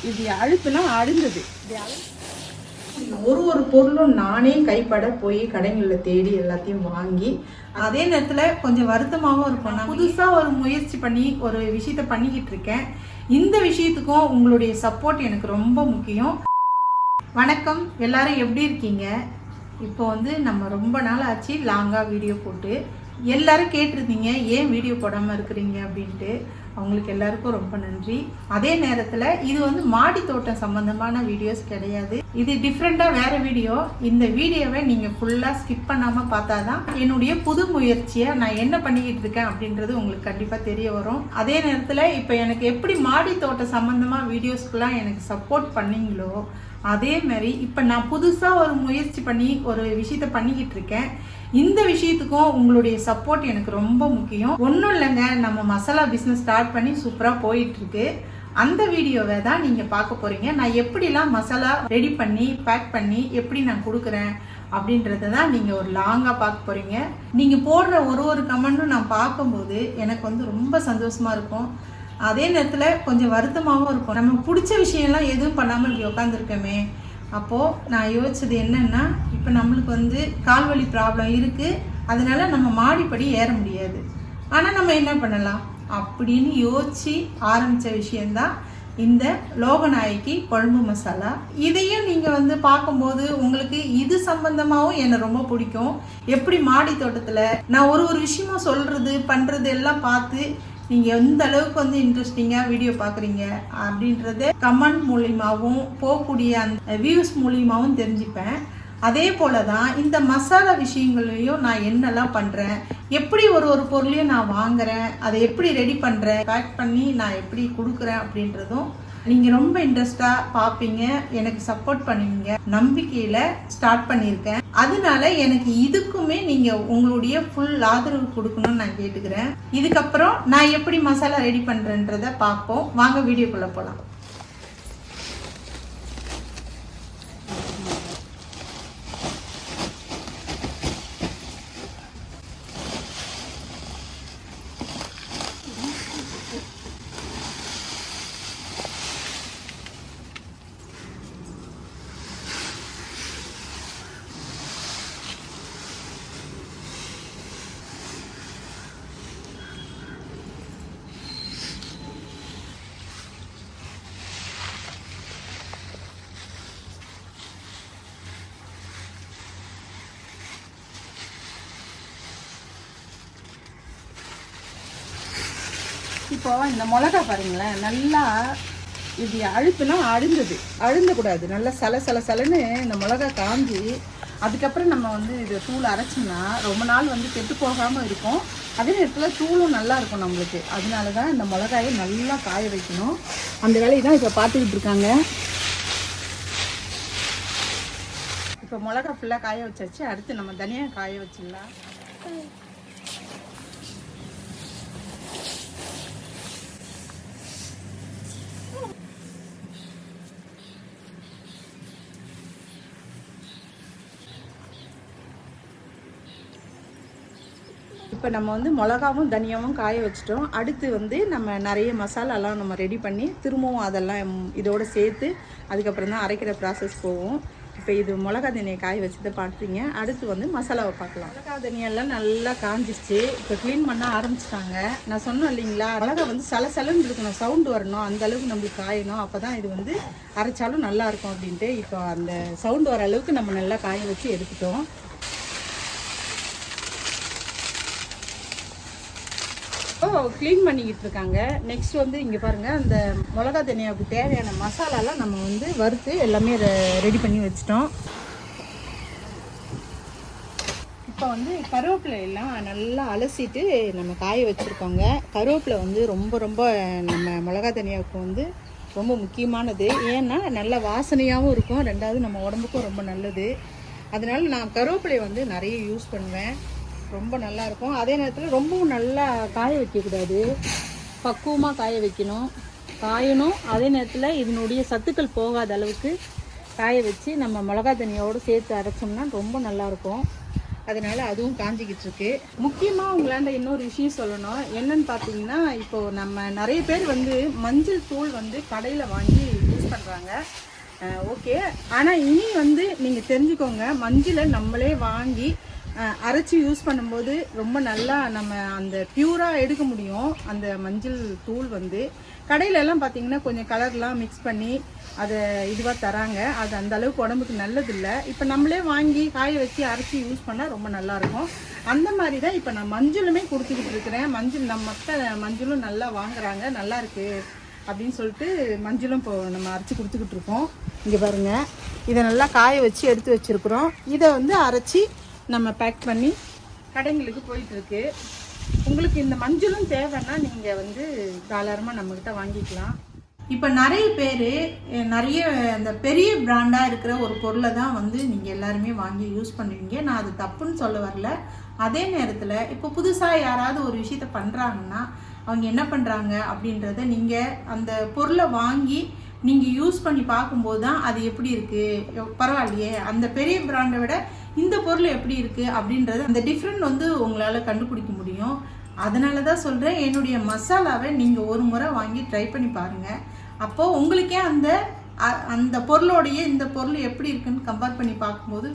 இப்படி அழுத்துனா அழுந்தது. ஒரு பொருளும் நானே கைப்பட போய் கடைகளில் தேடி எல்லாத்தையும் வாங்கி, அதே நேரத்தில் கொஞ்சம் வருத்தமாகவும் இருக்கும். நான் புதுசாக ஒரு முயற்சி பண்ணி ஒரு விஷயத்த பண்ணிக்கிட்டு இருக்கேன். இந்த விஷயத்துக்கும் உங்களுடைய சப்போர்ட் எனக்கு ரொம்ப முக்கியம். வணக்கம், எல்லாரும் எப்படி இருக்கீங்க? இப்போ நம்ம ரொம்ப நாள் ஆச்சு லாங்காக வீடியோ போட்டு. எல்லாரும் கேட்டிருந்தீங்க ஏன் வீடியோ போடாமல் இருக்கிறீங்க அப்படின்ட்டு. அவங்களுக்கு எல்லாருக்கும் ரொம்ப நன்றி. அதே நேரத்தில் இது மாடி தோட்டம் சம்பந்தமான வீடியோஸ் கிடையாது. இது டிஃப்ரெண்டாக வேற வீடியோ. இந்த வீடியோவை நீங்கள் ஃபுல்லாக ஸ்கிப் பண்ணாமல் பார்த்தா தான் என்னுடைய புது முயற்சியை நான் என்ன பண்ணிக்கிட்டு இருக்கேன் அப்படின்றது உங்களுக்கு கண்டிப்பாக தெரிய வரும். அதே நேரத்தில் இப்போ எனக்கு எப்படி மாடி தோட்டம் சம்பந்தமாக வீடியோஸ்க்குலாம் எனக்கு சப்போர்ட் பண்ணீங்களோ, அதே மாதிரி இப்போ நான் புதுசாக ஒரு முயற்சி பண்ணி ஒரு விஷயத்த பண்ணிக்கிட்டு இருக்கேன். இந்த விஷயத்துக்கும் உங்களுடைய சப்போர்ட் எனக்கு ரொம்ப முக்கியம். ஒன்றும் இல்லைங்க, நம்ம மசாலா பிஸ்னஸ் ஸ்டார்ட் பண்ணி சூப்பராக போயிட்டுருக்கு. அந்த வீடியோவை தான் நீங்கள் பார்க்க போகிறீங்க. நான் எப்படிலாம் மசாலா ரெடி பண்ணி பேக் பண்ணி எப்படி நான் கொடுக்குறேன் அப்படின்றத தான் நீங்கள் ஒரு லாங்காக பார்க்க போகிறீங்க. நீங்கள் போடுற ஒரு கமெண்ட்டும் நான் பார்க்கும்போது எனக்கு ரொம்ப சந்தோஷமாக இருக்கும். அதே நேரத்தில் கொஞ்சம் வருத்தமாகவும் இருக்கும். நம்ம பிடிச்ச விஷயம்லாம் எதுவும் பண்ணாமல் இப்படி உட்காந்துருக்கோமே. அப்போது நான் யோசிச்சது என்னென்னா, இப்போ நம்மளுக்கு கால்வலி ப்ராப்ளம் இருக்குது, அதனால நம்ம மாடிப்படி ஏற முடியாது. ஆனால் நம்ம என்ன பண்ணலாம் அப்படின்னு யோசித்து ஆரம்பித்த விஷயந்தான் இந்த லோகநாயகி குழம்பு மசாலா. இதையும் நீங்கள் பார்க்கும்போது உங்களுக்கு இது சம்பந்தமாகவும் எனக்கு ரொம்ப பிடிக்கும். எப்படி மாடி தோட்டத்தில் நான் ஒரு விஷயமும் சொல்கிறது பண்ணுறது எல்லாம் பார்த்து நீங்கள் எந்த அளவுக்கு இன்ட்ரெஸ்டிங்காக வீடியோ பார்க்குறீங்க அப்படின்றத கமெண்ட் மூலியமாகவும் போகக்கூடிய அந்த வியூஸ் மூலியமாகவும் தெரிஞ்சுப்பேன். அதே போல தான் இந்த மசாலா விஷயங்களையும் நான் என்னெல்லாம் பண்ணுறேன், எப்படி ஒரு பொருளையும் நான் வாங்குறேன், அதை எப்படி ரெடி பண்ணுறேன், பேக் பண்ணி நான் எப்படி கொடுக்குறேன் அப்படின்றதும் நீங்கள் ரொம்ப இன்ட்ரெஸ்டாக பார்ப்பீங்க, எனக்கு சப்போர்ட் பண்ணுவீங்க நம்பிக்கையில் ஸ்டார்ட் பண்ணியிருக்கேன். அதனால எனக்கு இதுக்குமே நீங்கள் உங்களுடைய ஃபுல் ஆதரவு கொடுக்கணும்னு நான் கேட்டுக்கிறேன். இதுக்கப்புறம் நான் எப்படி மசாலா ரெடி பண்ணுறேன்றதை பார்ப்போம். வாங்க வீடியோக்குள்ளே போகலாம். இப்போ இந்த மிளகா பாருங்களேன், நல்லா இப்படி அழுத்துனா அழுந்தக்கூடாது. நல்லா சலன்னு இந்த மிளகா காஞ்சி அதுக்கப்புறம் நம்ம இதை தூள் அரைச்சோம்னா ரொம்ப நாள் கெட்டு போகாமல் இருக்கும். அதே நேரத்தில் தூளும் நல்லா இருக்கும் நம்மளுக்கு. அதனால தான் இந்த மிளகாயை நல்லா காய வைக்கணும். அந்த வேலையை தான் இப்போ பார்த்துக்கிட்டு இருக்காங்க. இப்போ மிளகா ஃபுல்லாக காய வச்சாச்சு. அடுத்து நம்ம தனியாக காய வச்சிடலாம். இப்போ நம்ம மிளகாவும் தனியாவும் காய வச்சிட்டோம். அடுத்து நம்ம நிறைய மசாலாலாம் நம்ம ரெடி பண்ணி திரும்பவும் அதெல்லாம் இதோடு சேர்த்து அதுக்கப்புறம் தான் அரைக்கிற ப்ராசஸ் போகும். இப்போ இது மிளகா தனியை காய வச்சதை பார்த்தீங்க. அடுத்து மசாலாவை பார்க்கலாம். மிளகா தனியெல்லாம் நல்லா காஞ்சிச்சு. இப்போ க்ளீன் பண்ண ஆரம்பிச்சிட்டாங்க. நான் சொன்னேன் இல்லைங்களா, மிளகா சலன்னு இருக்கணும், சவுண்டு வரணும், அந்த அளவுக்கு நம்மளுக்கு காயணும். அப்போ தான் இது அரைச்சாலும் நல்லாயிருக்கும் அப்படின்ட்டு இப்போ அந்த சவுண்டு வர அளவுக்கு நம்ம நல்லா காய வச்சு எடுத்துட்டோம். க்ளீன் பண்ணிக்கிட்டு இருக்காங்க. நெக்ஸ்ட் இங்கே பாருங்கள், அந்த மிளகா தனியாவுக்கு தேவையான மசாலாலாம் நம்ம வறுத்து எல்லாமே ரெடி பண்ணி வச்சிட்டோம். இப்போ கருவேப்பிலையெல்லாம் நல்லா அலசிட்டு நம்ம காய வச்சுருக்கோங்க. கருவேப்பிலை ரொம்ப நம்ம மிளகா தனியாவுக்கு ரொம்ப முக்கியமானது. ஏன்னா நல்ல வாசனையாகவும் இருக்கும், ரெண்டாவது நம்ம உடம்புக்கும் ரொம்ப நல்லது. அதனால நான் கருவேப்பிலையை நிறைய யூஸ் பண்ணுவேன். ரொம்ப நல்லாயிருக்கும். அதே நேரத்தில் ரொம்பவும் நல்லா காய வைக்கக்கூடாது, பக்குவமாக காய வைக்கணும், காயணும். அதே நேரத்தில் இதனுடைய சத்துக்கள் போகாத அளவுக்கு காய வச்சு நம்ம மிளகா தனியோடு சேர்த்து அரைச்சோம்னா ரொம்ப நல்லாயிருக்கும். அதனால அதுவும் காஞ்சிக்கிட்டு இருக்கு. முக்கியமாக உங்களாண்ட இன்னொரு விஷயம் சொல்லணும். என்னன்னு பார்த்தீங்கன்னா, இப்போது நம்ம நிறைய பேர் வந்து மஞ்சள் தூள் வந்து கடையில் வாங்கி யூஸ் பண்ணுறாங்க. ஓகே, ஆனால் இனி வந்து நீங்கள் தெரிஞ்சுக்கோங்க, மஞ்சளை நம்மளே வாங்கி அரைச்சி யூஸ் பண்ணும்போது ரொம்ப நல்லா நம்ம அந்த பியூராக எடுக்க முடியும். அந்த மஞ்சள் தூள் வந்து கடையிலெல்லாம் பார்த்தீங்கன்னா கொஞ்சம் கலர்லாம் மிக்ஸ் பண்ணி அதை இதுவாக தராங்க. அது அந்த அளவுக்கு உடம்புக்கு நல்லதில்லை. இப்போ நம்மளே வாங்கி காய வச்சு அரைச்சி யூஸ் பண்ணால் ரொம்ப நல்லாயிருக்கும். அந்த மாதிரி தான் இப்போ நான் மஞ்சளுமே கொடுத்துக்கிட்டு இருக்கிறேன். மஞ்சள் மற்ற மஞ்சளும் நல்லா வாங்குறாங்க, நல்லா இருக்குது அப்படின்னு சொல்லிட்டு மஞ்சளும் இப்போ நம்ம அரைச்சி கொடுத்துக்கிட்டு இருக்கோம். இங்கே பாருங்கள், இதை நல்லா காய வச்சு எடுத்து வச்சுருக்குறோம். இதை வந்து அரைச்சி நம்ம பேக் பண்ணி கடைங்களுக்கு போயிட்டுருக்கு. உங்களுக்கு இந்த மஞ்சளும் தேவைன்னா நீங்கள் வந்து தாராளமாக நம்மக்கிட்ட வாங்கிக்கலாம். இப்போ நிறைய பேர் நிறைய அந்த பெரிய பிராண்டாக இருக்கிற ஒரு பொருளை தான் வந்து நீங்கள் எல்லாருமே வாங்கி யூஸ் பண்ணுவீங்க. நான் அது தப்புன்னு சொல்ல வரல. அதே நேரத்தில் இப்போ புதுசாக யாராவது ஒரு விஷயத்த பண்ணுறாங்கன்னா அவங்க என்ன பண்ணுறாங்க அப்படின்றத நீங்கள் அந்த பொருளை வாங்கி நீங்கள் யூஸ் பண்ணி பார்க்கும்போது தான் அது எப்படி இருக்குது, பரவாயில்லையே அந்த பெரிய பிராண்டை விட இந்த பொருள் எப்படி இருக்குது அப்படின்றது அந்த டிஃப்ரெண்ட் வந்து உங்களால் கண்டுபிடிக்க முடியும். அதனால தான் சொல்கிறேன், என்னுடைய மசாலாவை நீங்கள் ஒரு முறை வாங்கி ட்ரை பண்ணி பாருங்கள். அப்போது உங்களுக்கே அந்த பொருளோடைய இந்த பொருள் எப்படி இருக்குன்னு கம்பேர் பண்ணி பார்க்கும்போது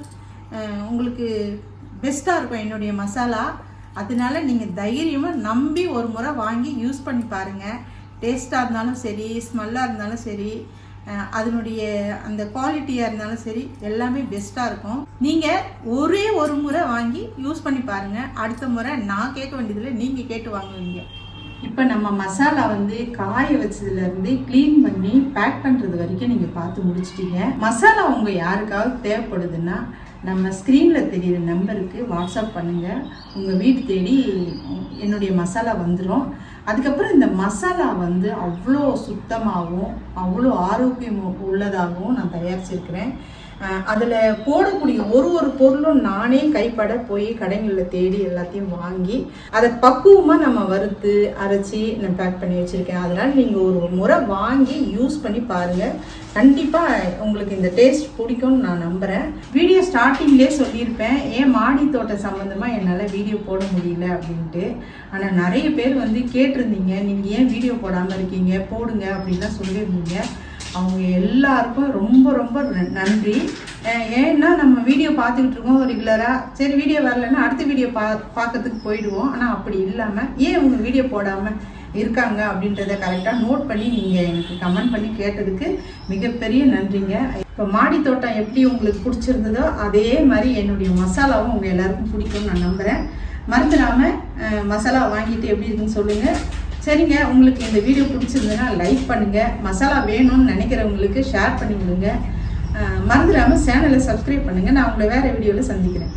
உங்களுக்கு பெஸ்ட்டாக இருக்கும் என்னுடைய மசாலா. அதனால நீங்கள் தைரியமாக நம்பி ஒரு முறை வாங்கி யூஸ் பண்ணி பாருங்கள். டேஸ்ட்டாக இருந்தாலும் சரி, ஸ்மெல்லாக இருந்தாலும் சரி, அதனுடைய அந்த குவாலிட்டியாக இருந்தாலும் சரி, எல்லாமே பெஸ்ட்டாக இருக்கும். நீங்கள் ஒரே ஒரு முறை வாங்கி யூஸ் பண்ணி பாருங்கள். அடுத்த முறை நான் கேட்க வேண்டியதில்லை, நீங்கள் கேட்டு வாங்குவீங்க. இப்போ நம்ம மசாலா வந்து காய வச்சதுலேருந்து க்ளீன் பண்ணி பேக் பண்ணுறது வரைக்கும் நீங்கள் பார்த்து முடிச்சிட்டீங்க. மசாலா உங்கள் யாருக்காவது தேவைப்படுதுன்னா நம்ம ஸ்க்ரீனில் தெரிகிற நம்பருக்கு வாட்ஸ்அப் பண்ணுங்கள். உங்கள் வீடு தேடி என்னுடைய மசாலா வந்துடும். அதுக்கப்புறம் இந்த மசாலா வந்து அவ்வளோ சுத்தமாகவும் அவ்வளோ ஆரோக்கியம் உள்ளதாகவும் நான் தயாரிச்சிருக்கிறேன். அதில் போடக்கூடிய ஒரு பொருளும் நானே கைப்பட போய் கடைகளில் தேடி எல்லாத்தையும் வாங்கி அதை பக்குவமாக நம்ம வறுத்து அரைச்சி நான் பேக் பண்ணி வச்சுருக்கேன். அதனால் நீங்கள் ஒரு முறை வாங்கி யூஸ் பண்ணி பாருங்கள். கண்டிப்பாக உங்களுக்கு இந்த டேஸ்ட் பிடிக்கும்னு நான் நம்புகிறேன். வீடியோ ஸ்டார்டிங்லேயே சொல்லியிருப்பேன், ஏன் மாடி தோட்டம் சம்மந்தமாக என்னால் வீடியோ போட முடியல அப்படின்ட்டு. ஆனால் நிறைய பேர் வந்து கேட்டிருந்தீங்க, நீங்கள் ஏன் வீடியோ போடாமல் இருக்கீங்க, போடுங்க அப்படின்லாம் சொல்லியிருந்தீங்க. அவங்க எல்லாருக்கும் ரொம்ப ரொம்ப நன்றி. ஏன்னா நம்ம வீடியோ பார்த்துக்கிட்டு இருக்கோம் ரெகுலராக, சரி வீடியோ வரலன்னா அடுத்த வீடியோ பார்க்கறதுக்கு போயிடுவோம். ஆனால் அப்படி இல்லாமல் ஏன் உங்கள் வீடியோ போடாமல் இருக்காங்க அப்படின்றத கரெக்டாக நோட் பண்ணி நீங்கள் எனக்கு கமெண்ட் பண்ணி கேட்டதுக்கு மிகப்பெரிய நன்றிங்க. இப்போ மாடி தோட்டம் எப்படி உங்களுக்கு பிடிச்சிருந்ததோ அதே மாதிரி என்னுடைய மசாலாவும் உங்கள் எல்லாருக்கும் பிடிக்கும்னு நான் நம்புகிறேன். மறந்துடாமல் மசாலா வாங்கிட்டு எப்படி இருக்குன்னு சொல்லுங்கள். சரிங்க, உங்களுக்கு இந்த வீடியோ பிடிச்சிருந்ததுன்னா லைக் பண்ணுங்கள். மசாலா வேணும்னு நினைக்கிறவங்களுக்கு ஷேர் பண்ணி விடுங்க. மறந்துடாமல் சேனலை சப்ஸ்கிரைப் பண்ணுங்கள். நான் உங்களை வேறு வீடியோவில் சந்திக்கிறேன்.